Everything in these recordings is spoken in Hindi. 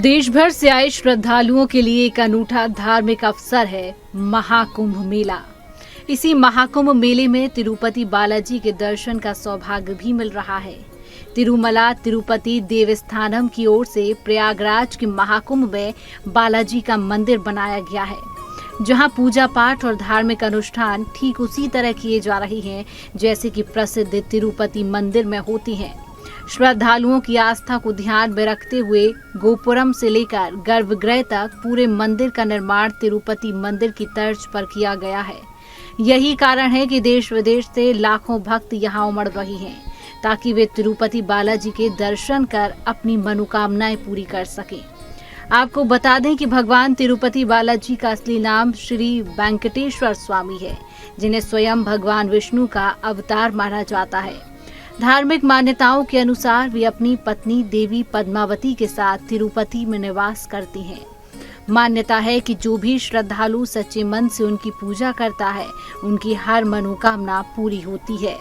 देश भर से आए श्रद्धालुओं के लिए एक अनूठा धार्मिक अवसर है महाकुंभ मेला। इसी महाकुंभ मेले में तिरुपति बालाजी के दर्शन का सौभाग्य भी मिल रहा है। तिरुमला तिरुपति देवस्थानम की ओर से प्रयागराज के महाकुंभ में बालाजी का मंदिर बनाया गया है, जहां पूजा पाठ और धार्मिक अनुष्ठान ठीक उसी तरह किए जा रहे हैं जैसे कि प्रसिद्ध तिरुपति मंदिर में होती हैं। श्रद्धालुओं की आस्था को ध्यान में रखते हुए गोपुरम से लेकर गर्भगृह तक पूरे मंदिर का निर्माण तिरुपति मंदिर की तर्ज पर किया गया है। यही कारण है कि देश विदेश से लाखों भक्त यहाँ उमड़ रहे हैं ताकि वे तिरुपति बालाजी के दर्शन कर अपनी मनोकामनाएं पूरी कर सकें। आपको बता दें कि भगवान तिरुपति बालाजी का असली नाम श्री वेंकटेश्वर स्वामी है, जिन्हें स्वयं भगवान विष्णु का अवतार माना जाता है। धार्मिक मान्यताओं के अनुसार वे अपनी पत्नी देवी पद्मावती के साथ तिरुपति में निवास करती हैं। मान्यता है कि जो भी श्रद्धालु सच्चे मन से उनकी पूजा करता है, उनकी हर मनोकामना पूरी होती है।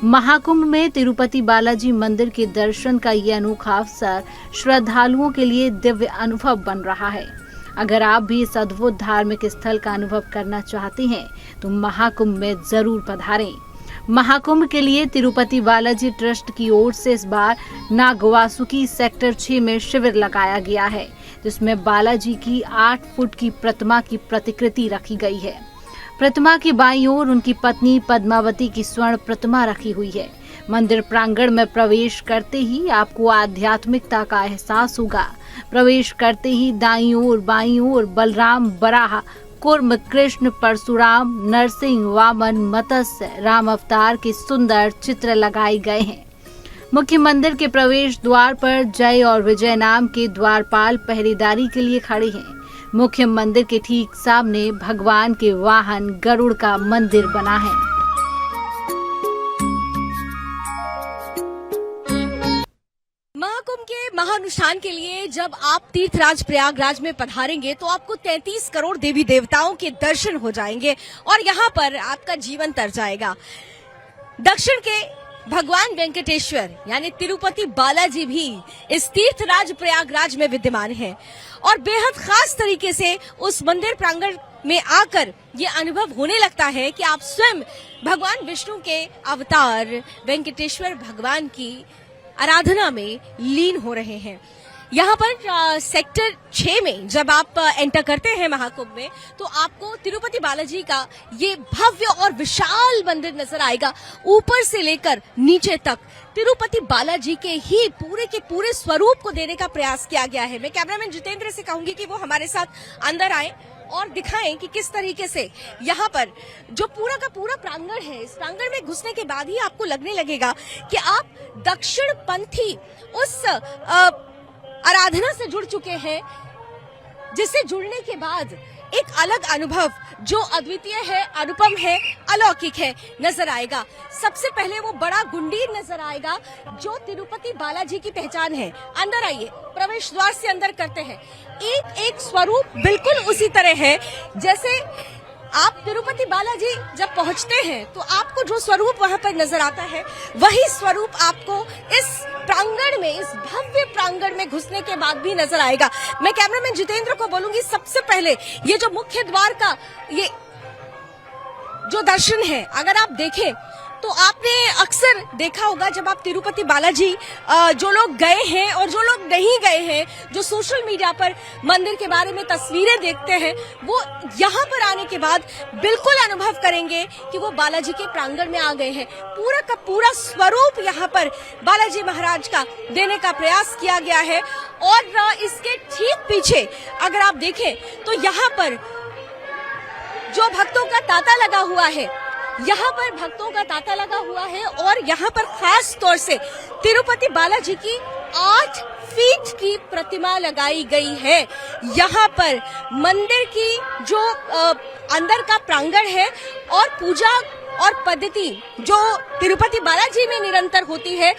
महाकुंभ में तिरुपति बालाजी मंदिर के दर्शन का ये अनोखा अवसर श्रद्धालुओं के लिए दिव्य अनुभव बन रहा है। अगर आप भी इस अद्भुत धार्मिक स्थल का अनुभव करना चाहते हैं तो महाकुंभ में जरूर पधारें। महाकुंभ के लिए तिरुपति बालाजी ट्रस्ट की ओर से इस बार नागवासुकी सेक्टर 6 में शिविर लगाया गया है, जिसमें बालाजी की 8 फुट की प्रतिमा की प्रतिकृति रखी गई है। प्रतिमा की बाईं ओर उनकी पत्नी पद्मावती की स्वर्ण प्रतिमा रखी हुई है। मंदिर प्रांगण में प्रवेश करते ही आपको आध्यात्मिकता का एहसास होगा। प्रवेश करते ही दाईं ओर बाईं ओर बलराम, बराह, कुर्म, कृष्ण, परशुराम, नरसिंह, वामन, मत्स्य, राम अवतार के सुंदर चित्र लगाए गए हैं। मुख्य मंदिर के प्रवेश द्वार पर जय और विजय नाम के द्वारपाल पहरेदारी के लिए खड़े हैं। मुख्य मंदिर के ठीक सामने भगवान के वाहन गरुड़ का मंदिर बना है। महाकुंभ के महानुष्ठान के लिए जब आप तीर्थराज प्रयागराज में पधारेंगे तो आपको 33 करोड़ देवी देवताओं के दर्शन हो जाएंगे और यहाँ पर आपका जीवन तर जाएगा। दक्षिण के भगवान वेंकटेश्वर यानी तिरुपति बालाजी भी इस तीर्थराज प्रयागराज में विद्यमान हैं और बेहद खास तरीके से उस मंदिर प्रांगण में आकर ये अनुभव होने लगता है कि आप स्वयं भगवान विष्णु के अवतार वेंकटेश्वर भगवान की आराधना में लीन हो रहे हैं। यहाँ पर सेक्टर 6 में जब आप एंटर करते हैं महाकुंभ में तो आपको तिरुपति बालाजी का ये भव्य और विशाल मंदिर नजर आएगा। ऊपर से लेकर नीचे तक तिरुपति बालाजी के ही पूरे स्वरूप को देने का प्रयास किया गया है। मैं कैमरामैन जितेंद्र से कहूंगी कि वो हमारे साथ अंदर आए और दिखाएं कि किस तरीके से यहाँ पर जो पूरा का पूरा प्रांगण है, इस प्रांगण में घुसने के बाद ही आपको लगने लगेगा कि आप दक्षिण पंथी उस आराधना से जुड़ चुके हैं, जिससे जुड़ने के बाद एक अलग अनुभव जो अद्वितीय है, अनुपम है, अलौकिक है नजर आएगा। सबसे पहले वो बड़ा गुंडीर नजर आएगा जो तिरुपति बालाजी की पहचान है। अंदर आइए, प्रवेश द्वार से अंदर करते हैं। एक स्वरूप बिल्कुल उसी तरह है जैसे आप तिरुपति बालाजी जब पहुंचते हैं तो आपको जो स्वरूप वहां पर नजर आता है, वही स्वरूप आपको इस प्रांगण में, इस भव्य प्रांगण में घुसने के बाद भी नजर आएगा। मैं कैमरामैन जितेंद्र को बोलूंगी सबसे पहले ये जो मुख्य द्वार का ये जो दर्शन है, अगर आप देखें तो आपने अक्सर देखा होगा जब आप तिरुपति बालाजी जो लोग गए हैं और जो लोग नहीं गए हैं, जो सोशल मीडिया पर मंदिर के बारे में तस्वीरें देखते हैं, वो यहाँ पर आने के बाद बिल्कुल अनुभव करेंगे कि वो बालाजी के प्रांगण में आ गए हैं। पूरा का पूरा स्वरूप यहाँ पर बालाजी महाराज का देने का प्रयास किया गया है। और इसके ठीक पीछे अगर आप देखें तो यहाँ पर जो भक्तों का तांता लगा हुआ है, यहाँ पर भक्तों का तांता लगा हुआ है और यहाँ पर खास तौर से तिरुपति बालाजी की 8 फीट की प्रतिमा लगाई गई है। यहाँ पर मंदिर की जो अंदर का प्रांगण है और पूजा और पद्धति जो तिरुपति बालाजी में निरंतर होती है,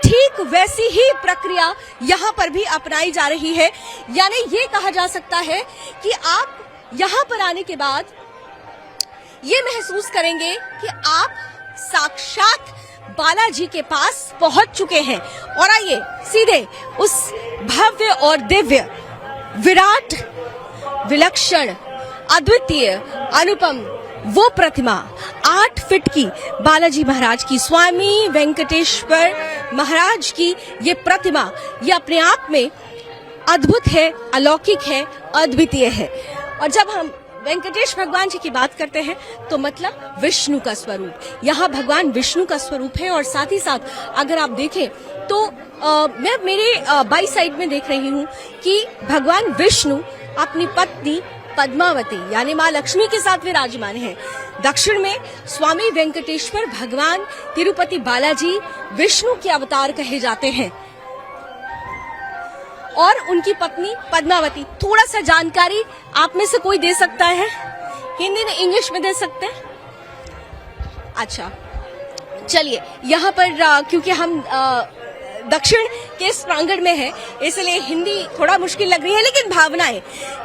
ठीक वैसी ही प्रक्रिया यहाँ पर भी अपनाई जा रही है। यानी ये कहा जा सकता है कि आप यहाँ पर आने के बाद ये महसूस करेंगे कि आप साक्षात बालाजी के पास पहुंच चुके हैं। और आइए सीधे उस भव्य और दिव्य विराट, विलक्षण, अद्वितीय, अनुपम वो प्रतिमा 8 फीट की बालाजी महाराज की, स्वामी वेंकटेश्वर महाराज की ये प्रतिमा, ये अपने आप में अद्भुत है, अलौकिक है, अद्वितीय है। और जब हम वेंकटेश भगवान जी की बात करते हैं तो मतलब विष्णु का स्वरूप, यहाँ भगवान विष्णु का स्वरूप है। और साथ ही साथ अगर आप देखें तो मैं मेरे बाई साइड में देख रही हूँ कि भगवान विष्णु अपनी पत्नी पद्मावती यानी माँ लक्ष्मी के साथ विराजमान है। दक्षिण में स्वामी वेंकटेश्वर भगवान तिरुपति बालाजी विष्णु के अवतार कहे जाते हैं और उनकी पत्नी पद्मावती। थोड़ा सा जानकारी आप में से कोई दे सकता है? हिंदी में, इंग्लिश में दे सकते हैं? अच्छा, चलिए यहाँ पर क्योंकि हम दक्षिण के इस प्रांगण में है इसलिए हिंदी थोड़ा मुश्किल लग रही है, लेकिन भावनाएं,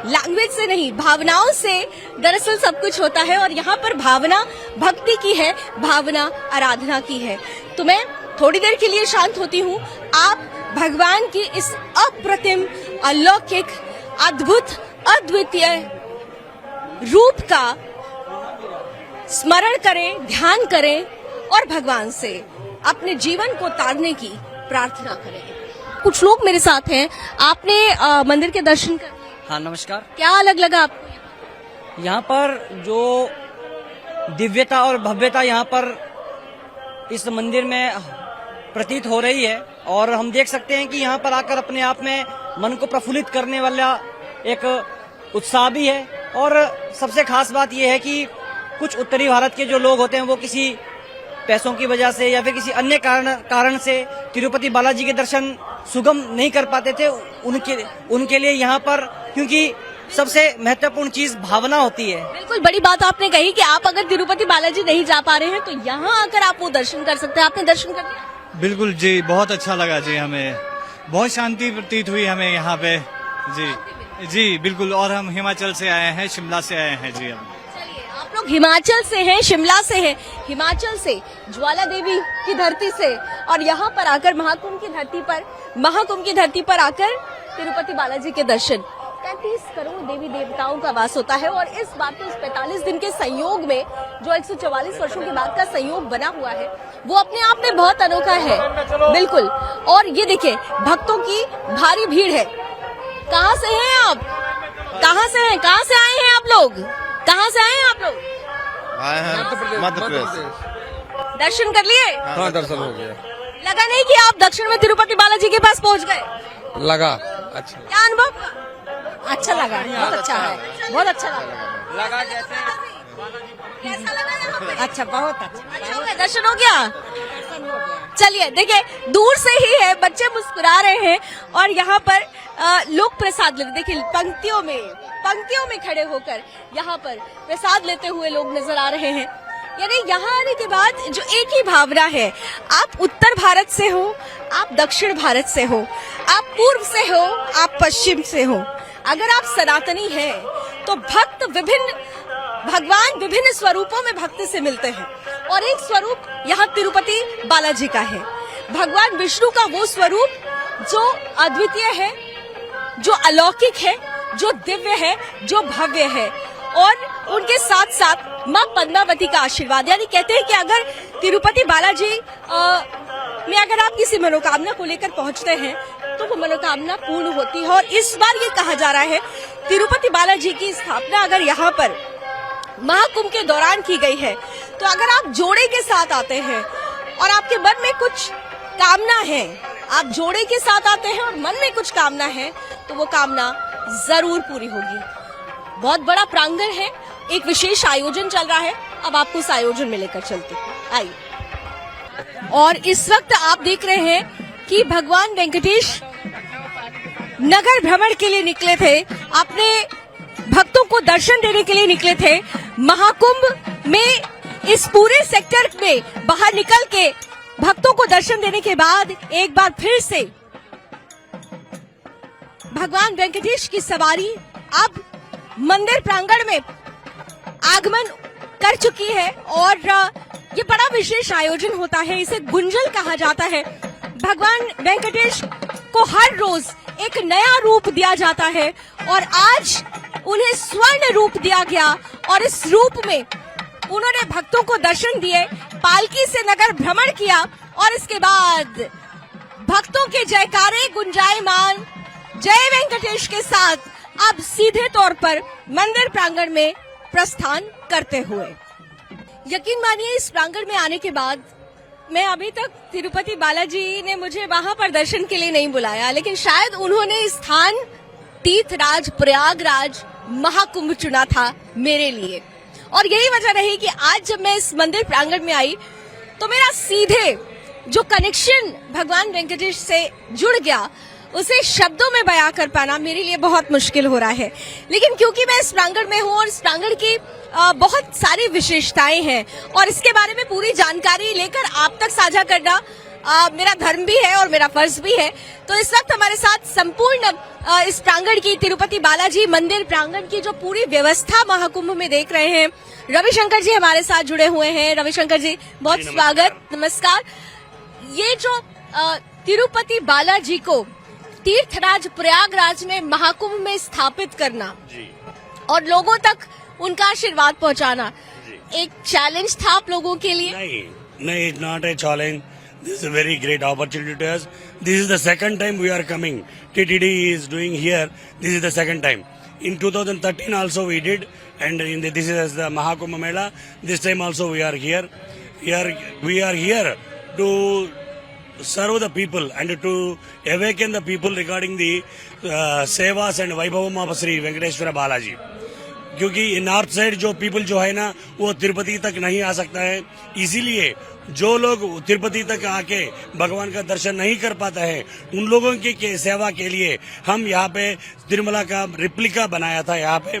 लैंग्वेज से नहीं, भावनाओं से दरअसल सब कुछ होता है। और यहाँ पर भावना भक्ति की है, भावना आराधना की है। तो मैं थोड़ी देर के लिए शांत होती हूँ, आप भगवान की इस अप्रतिम, अलौकिक, अद्भुत, अद्वितीय रूप का स्मरण करें, ध्यान करें और भगवान से अपने जीवन को तारने की प्रार्थना करें। कुछ लोग मेरे साथ हैं, आपने मंदिर के दर्शन कर लिए? हाँ, नमस्कार। क्या अलग लगा आपको? यहाँ पर जो दिव्यता और भव्यता यहाँ पर इस मंदिर में प्रतीत हो रही है, और हम देख सकते हैं कि यहाँ पर आकर अपने आप में मन को प्रफुल्लित करने वाला एक उत्साह भी है। और सबसे खास बात यह है कि कुछ उत्तरी भारत के जो लोग होते हैं वो किसी पैसों की वजह से या फिर किसी अन्य कारण से तिरुपति बालाजी के दर्शन सुगम नहीं कर पाते थे, उनके लिए यहाँ पर, क्योंकि सबसे महत्वपूर्ण चीज भावना होती है। बिल्कुल बड़ी बात आपने कही कि आप अगर तिरुपति बालाजी नहीं जा पा रहे हैं तो यहाँ आकर आप वो दर्शन कर सकते हैं। आपने दर्शन कर लिया? बिल्कुल जी, बहुत अच्छा लगा जी, हमें बहुत शांति प्रतीत हुई हमें यहाँ पे जी। जी बिल्कुल, और हम हिमाचल से आए हैं, शिमला से आए हैं जी। हम आप लोग हिमाचल से हैं, शिमला से हैं, हिमाचल से ज्वाला देवी की धरती से, और यहाँ पर आकर महाकुंभ की धरती पर आकर तिरुपति बालाजी के दर्शन। 33 करोड़ देवी देवताओं का वास होता है और इस बात को, इस 45 दिन के संयोग में जो 144 वर्षों के बाद का संयोग बना हुआ है वो अपने आप में बहुत अनोखा है। बिल्कुल। और ये देखिए, भक्तों की भारी भीड़ है। कहाँ से हैं आप? कहाँ से हैं? कहाँ से आए हैं आप लोग? कहाँ से आए हैं आप लोग? आए हैं मध्य प्रदेश। दर्शन कर लिए? हाँ, दर्शन हो गया। लगा नहीं कि आप दक्षिण में तिरुपति बालाजी के पास पहुँच गए? लगा अच्छा। क्या अनुभव? अच्छा लगा, बहुत अच्छा है, बहुत अच्छा लगा। कैसा लगा यहाँ पे? अच्छा, बहुत अच्छा। दर्शन हो गया? चलिए देखिए, दूर से ही है, बच्चे मुस्कुरा रहे हैं और यहाँ पर लोग प्रसाद लेते, देखिए पंक्तियों में खड़े होकर यहाँ पर प्रसाद लेते हुए लोग नजर आ रहे हैं। यानी यहाँ आने के बाद जो एक ही भावना है, आप उत्तर भारत से हो, आप दक्षिण भारत से हो, आप पूर्व से हो, आप पश्चिम से हो, अगर आप सनातनी हैं तो भगवान विभिन्न स्वरूपों में भक्त से मिलते हैं और एक स्वरूप यहाँ तिरुपति बालाजी का है। भगवान विष्णु का वो स्वरूप जो अद्वितीय है, जो अलौकिक है, जो दिव्य है, जो भव्य है, और उनके साथ साथ माँ पद्मावती का आशीर्वाद। यानी कहते हैं कि अगर तिरुपति बालाजी में अगर आप किसी मनोकामना को लेकर पहुंचते हैं तो वो मनोकामना पूर्ण होती है। और इस बार ये कहा जा रहा है, तिरुपति बालाजी की स्थापना अगर यहाँ पर महाकुंभ के दौरान की गई है तो अगर आप जोड़े के साथ आते हैं और आपके मन में कुछ कामना है, आप जोड़े के साथ आते हैं और मन में कुछ कामना है तो वो कामना जरूर पूरी होगी। बहुत बड़ा प्रांगण है, एक विशेष आयोजन चल रहा है, अब आपको उस आयोजन में लेकर चलते हैं, आइए। और इस वक्त आप देख रहे हैं कि भगवान वेंकटेश नगर भ्रमण के लिए निकले थे, अपने भक्तों को दर्शन देने के लिए निकले थे। महाकुंभ में इस पूरे सेक्टर में बाहर निकल के भक्तों को दर्शन देने के बाद एक बार फिर से भगवान वेंकटेश की सवारी अब मंदिर प्रांगण में आगमन कर चुकी है और ये बड़ा विशेष आयोजन होता है, इसे गुंजल कहा जाता है। भगवान वेंकटेश को हर रोज एक नया रूप दिया जाता है और आज उन्हें स्वर्ण रूप दिया गया और इस रूप में उन्होंने भक्तों को दर्शन दिए, पालकी से नगर भ्रमण किया और इसके बाद भक्तों के जयकारे गुंजायमान जय वेंकटेश के साथ अब सीधे तौर पर मंदिर प्रांगण में प्रस्थान करते हुए। यकीन मानिए इस प्रांगण में आने के बाद मैं अभी तक तिरुपति बालाजी ने मुझे वहां पर दर्शन के लिए नहीं बुलाया, लेकिन शायद उन्होंने स्थान तीर्थराज प्रयागराज महाकुंभ चुना था मेरे लिए। और यही वजह रही कि आज जब मैं इस मंदिर प्रांगण में आई तो मेरा सीधे जो कनेक्शन भगवान वेंकटेश से जुड़ गया उसे शब्दों में बयां कर पाना मेरे लिए बहुत मुश्किल हो रहा है। लेकिन क्योंकि मैं इस प्रांगण में हूं और इस प्रांगण की बहुत सारी विशेषताएं हैं और इसके बारे में पूरी जानकारी लेकर आप तक साझा करना मेरा धर्म भी है और मेरा फर्ज भी है, तो इस वक्त हमारे साथ संपूर्ण इस प्रांगण की तिरुपति बालाजी मंदिर प्रांगण की जो पूरी व्यवस्था महाकुंभ में देख रहे हैं रविशंकर जी हमारे साथ जुड़े हुए हैं। रविशंकर जी बहुत स्वागत, नमस्कार। ये जो तिरुपति बालाजी को तीर्थराज प्रयागराज में महाकुंभ में स्थापित करना और लोगों तक उनका आशीर्वाद पहुंचाना एक चैलेंज था आप लोगों के लिए? नहीं, it's not a challenge. This is a very great opportunity to us. This is the second time we are coming. TTD is doing here. This is the second time. In 2013 also we did, and this is the Mahakumbh Mela. This time also we are here. We are here to serve the people and to awaken the people regarding the sevas and vaibhavam of Sri Venkateshwara Balaji. क्योंकि नॉर्थ साइड जो पीपल जो है ना वो तिरुपति तक नहीं आ सकता है, इसीलिए जो लोग तिरुपति तक आके भगवान का दर्शन नहीं कर पाता है उन लोगों की सेवा के लिए हम यहाँ पे तिरुमला का रिप्लिका बनाया था। यहाँ पे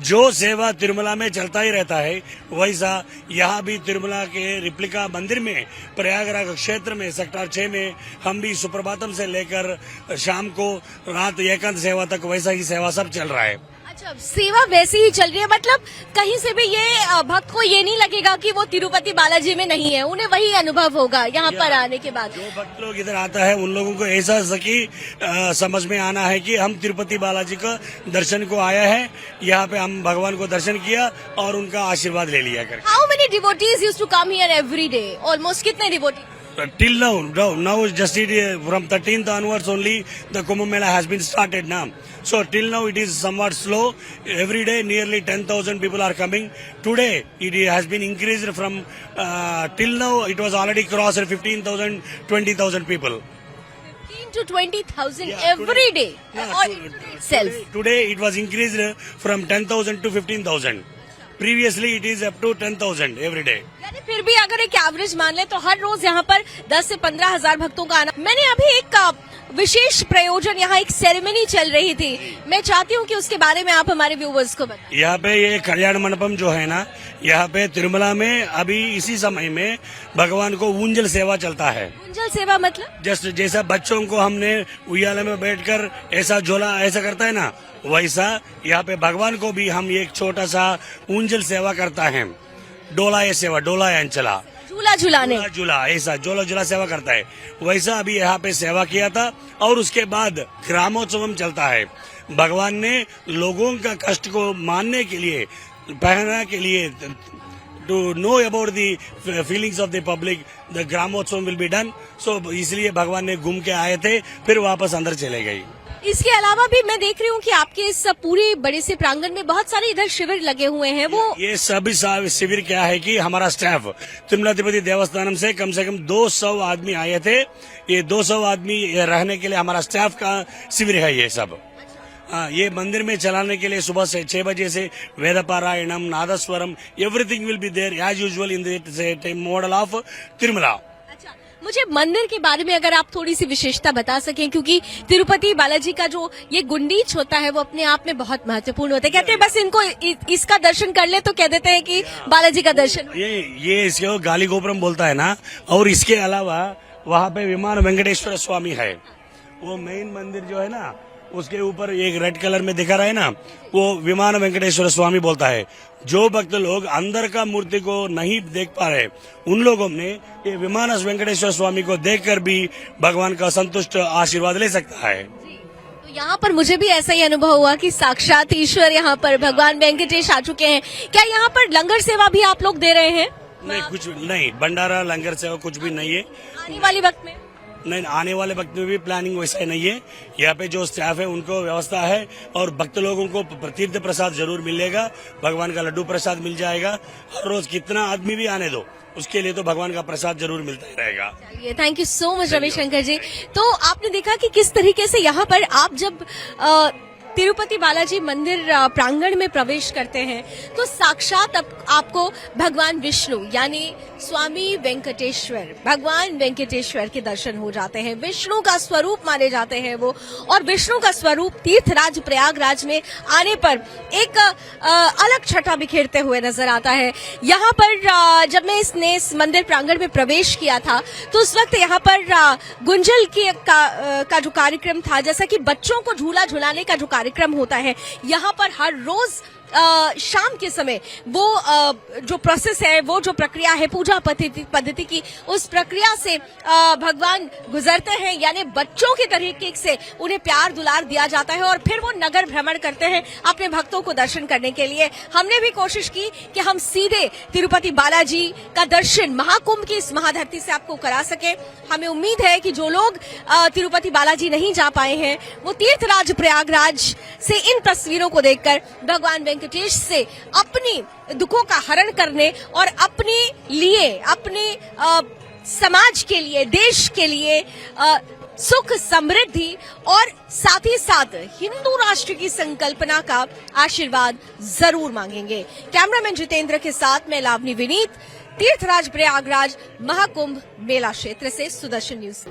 जो सेवा तिरुमला में चलता ही रहता है वैसा यहाँ भी तिरुमला के रिप्लिका मंदिर में प्रयागराज क्षेत्र में सेक्टर 6 में हम भी सुप्रभातम से लेकर शाम को रात एकांत सेवा तक वैसा ही सेवा सब चल रहा है। अच्छा, सेवा वैसी ही चल रही है, मतलब कहीं से भी ये भक्त को ये नहीं लगेगा कि वो तिरुपति बालाजी में नहीं है, उन्हें वही अनुभव होगा यहाँ पर आने के बाद। जो भक्त लोग इधर आता है उन लोगों को ऐसा सकी समझ में आना है कि हम तिरुपति बालाजी का दर्शन को आया है, यहाँ पे हम भगवान को दर्शन किया और उनका आशीर्वाद ले लिया कर। How many devotees used to come here every day? Almost कितने devotee? Till now just from 13th onwards only the Kumbh Mela has been started now. So till now it is somewhat slow. Every day nearly 10,000 people are coming. Today it has been increased from till now it was already crossed 15,000, 20,000 people. 15 to 20,000 every day. Or itself. Today it was increased from 10,000 to 15,000. Previously it is up to 10,000 every day. यानी फिर भी अगर एक एवरेज मान ले तो हर रोज यहाँ पर 10 से 15,000 भक्तों का आना। मैंने अभी एक विशेष प्रयोजन, यहाँ एक सेरेमनी चल रही थी, मैं चाहती हूँ कि उसके बारे में आप हमारे व्यूवर्स को बताएं। यहाँ पे ये कल्याण मंडपम जो है ना, यहाँ पे तिरुमला में अभी इसी समय में भगवान को ऊंजल सेवा चलता है। ऊंजल सेवा मतलब? जस्ट जैसा बच्चों को हमने उయ్యాల में बैठकर ऐसा झोला ऐसा करता है ना, वैसा यहाँ पे भगवान को भी हम एक छोटा सा ऊंजल सेवा करता है। डोला ये सेवा, डोला या अंचला, झूला झूलाने, झूला ऐसा झोला झूला सेवा करता है, वैसा अभी यहाँ पे सेवा किया था। और उसके बाद ग्रामोत्सवम चलता है। भगवान ने लोगों का कष्ट को मानने के लिए, पहनने के लिए, to know about the feelings of the public, the Gramotsav will be done. So इसलिए भगवान ने घूम के आए थे, फिर वापस अंदर चले गए। इसके अलावा भी मैं देख रही हूँ कि आपके इस पूरे बड़े से प्रांगण में बहुत सारे इधर शिविर लगे हुए हैं। वो ये सभी शिविर क्या है कि हमारा स्टाफ तिरुमला तिरुपति देवस्थानम से कम 200 आदमी आए थे। ये 200 आदमी रहने के लिए हमारा स्टाफ का शिविर है ये सब। ये मंदिर में चलाने के लिए सुबह से 6 बजे से Veda Parayanam, Nadaswaram, everything will be there as usual in the model of Tirumala. मुझे मंदिर के बारे में अगर आप थोड़ी सी विशेषता बता सकें, क्योंकि तिरुपति बालाजी का जो ये गुंडीच होता है वो अपने आप में बहुत महत्वपूर्ण होता है। कहते हैं बस इनको इसका दर्शन कर ले तो कह देते हैं कि बालाजी का दर्शन। ये इसको गाली गोपुरम बोलता है ना। और इसके अलावा वहाँ पे विमान वेंकटेश्वर स्वामी है, वो मेन मंदिर जो है ना उसके ऊपर एक रेड कलर में दिखा रहा है ना, वो विमान वेंकटेश्वर स्वामी बोलता है। जो भक्त लोग अंदर का मूर्ति को नहीं देख पा रहे उन लोगों ने ये विमान वेंकटेश्वर स्वामी को देखकर भी भगवान का संतुष्ट आशीर्वाद ले सकता है। यहाँ पर मुझे भी ऐसा ही अनुभव हुआ कि साक्षात ईश्वर यहाँ पर भगवान वेंकटेश आ चुके हैं। क्या यहाँ पर लंगर सेवा भी आप लोग दे रहे हैं? नहीं, कुछ नहीं, भंडारा लंगर सेवा कुछ भी नहीं है। आने वाले वक्त में नहीं, आने वाले वक्त में भी प्लानिंग वैसा नहीं है। यहाँ पे जो स्टाफ है उनको व्यवस्था है और भक्त लोगों को तीर्थ प्रसाद जरूर मिलेगा, भगवान का लड्डू प्रसाद मिल जाएगा। हर रोज कितना आदमी भी आने दो, उसके लिए तो भगवान का प्रसाद जरूर मिलता ही रहेगा। चलिए, thank you so much Ravishankar ji. तो आपने देखा कि किस तरीके से यहाँ पर आप जब तिरुपति बालाजी मंदिर प्रांगण में प्रवेश करते हैं तो साक्षात आपको भगवान विष्णु यानी स्वामी वेंकटेश्वर, भगवान वेंकटेश्वर के दर्शन हो जाते हैं। विष्णु का स्वरूप माने जाते हैं वो, और विष्णु का स्वरूप तीर्थराज प्रयागराज में आने पर एक अलग छटा बिखेरते हुए नजर आता है। यहाँ पर जब मैं इस मंदिर प्रांगण में प्रवेश किया था तो उस वक्त यहाँ पर गुंजल का जो कार्यक्रम था, जैसा कि बच्चों को झूला झुलाने का जो कार्यक्रम होता है, यहाँ पर हर रोज शाम के समय वो जो प्रोसेस है, वो जो प्रक्रिया है पूजा पद्धति की, उस प्रक्रिया से भगवान गुजरते हैं। यानी बच्चों के तरीके से उन्हें प्यार दुलार दिया जाता है और फिर वो नगर भ्रमण करते हैं अपने भक्तों को दर्शन करने के लिए। हमने भी कोशिश की कि हम सीधे तिरुपति बालाजी का दर्शन महाकुंभ की इस महाधरती से आपको करा सके। हमें उम्मीद है कि जो लोग तिरुपति बालाजी नहीं जा पाए हैं वो तीर्थराज प्रयागराज से इन तस्वीरों को देखकर भगवान वेंकटेश से अपनी दुखों का हरण करने और अपने लिए, अपने समाज के लिए, देश के लिए सुख, समृद्धि और साथ ही साथ हिंदू राष्ट्र की संकल्पना का आशीर्वाद जरूर मांगेंगे। कैमरामैन जितेंद्र के साथ मैं लावनी विनीत, तीर्थराज प्रयागराज महाकुंभ मेला क्षेत्र से, सुदर्शन न्यूज।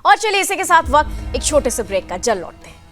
और चलिए इसी के साथ वक्त एक छोटे से ब्रेक का, जल्द लौटते हैं।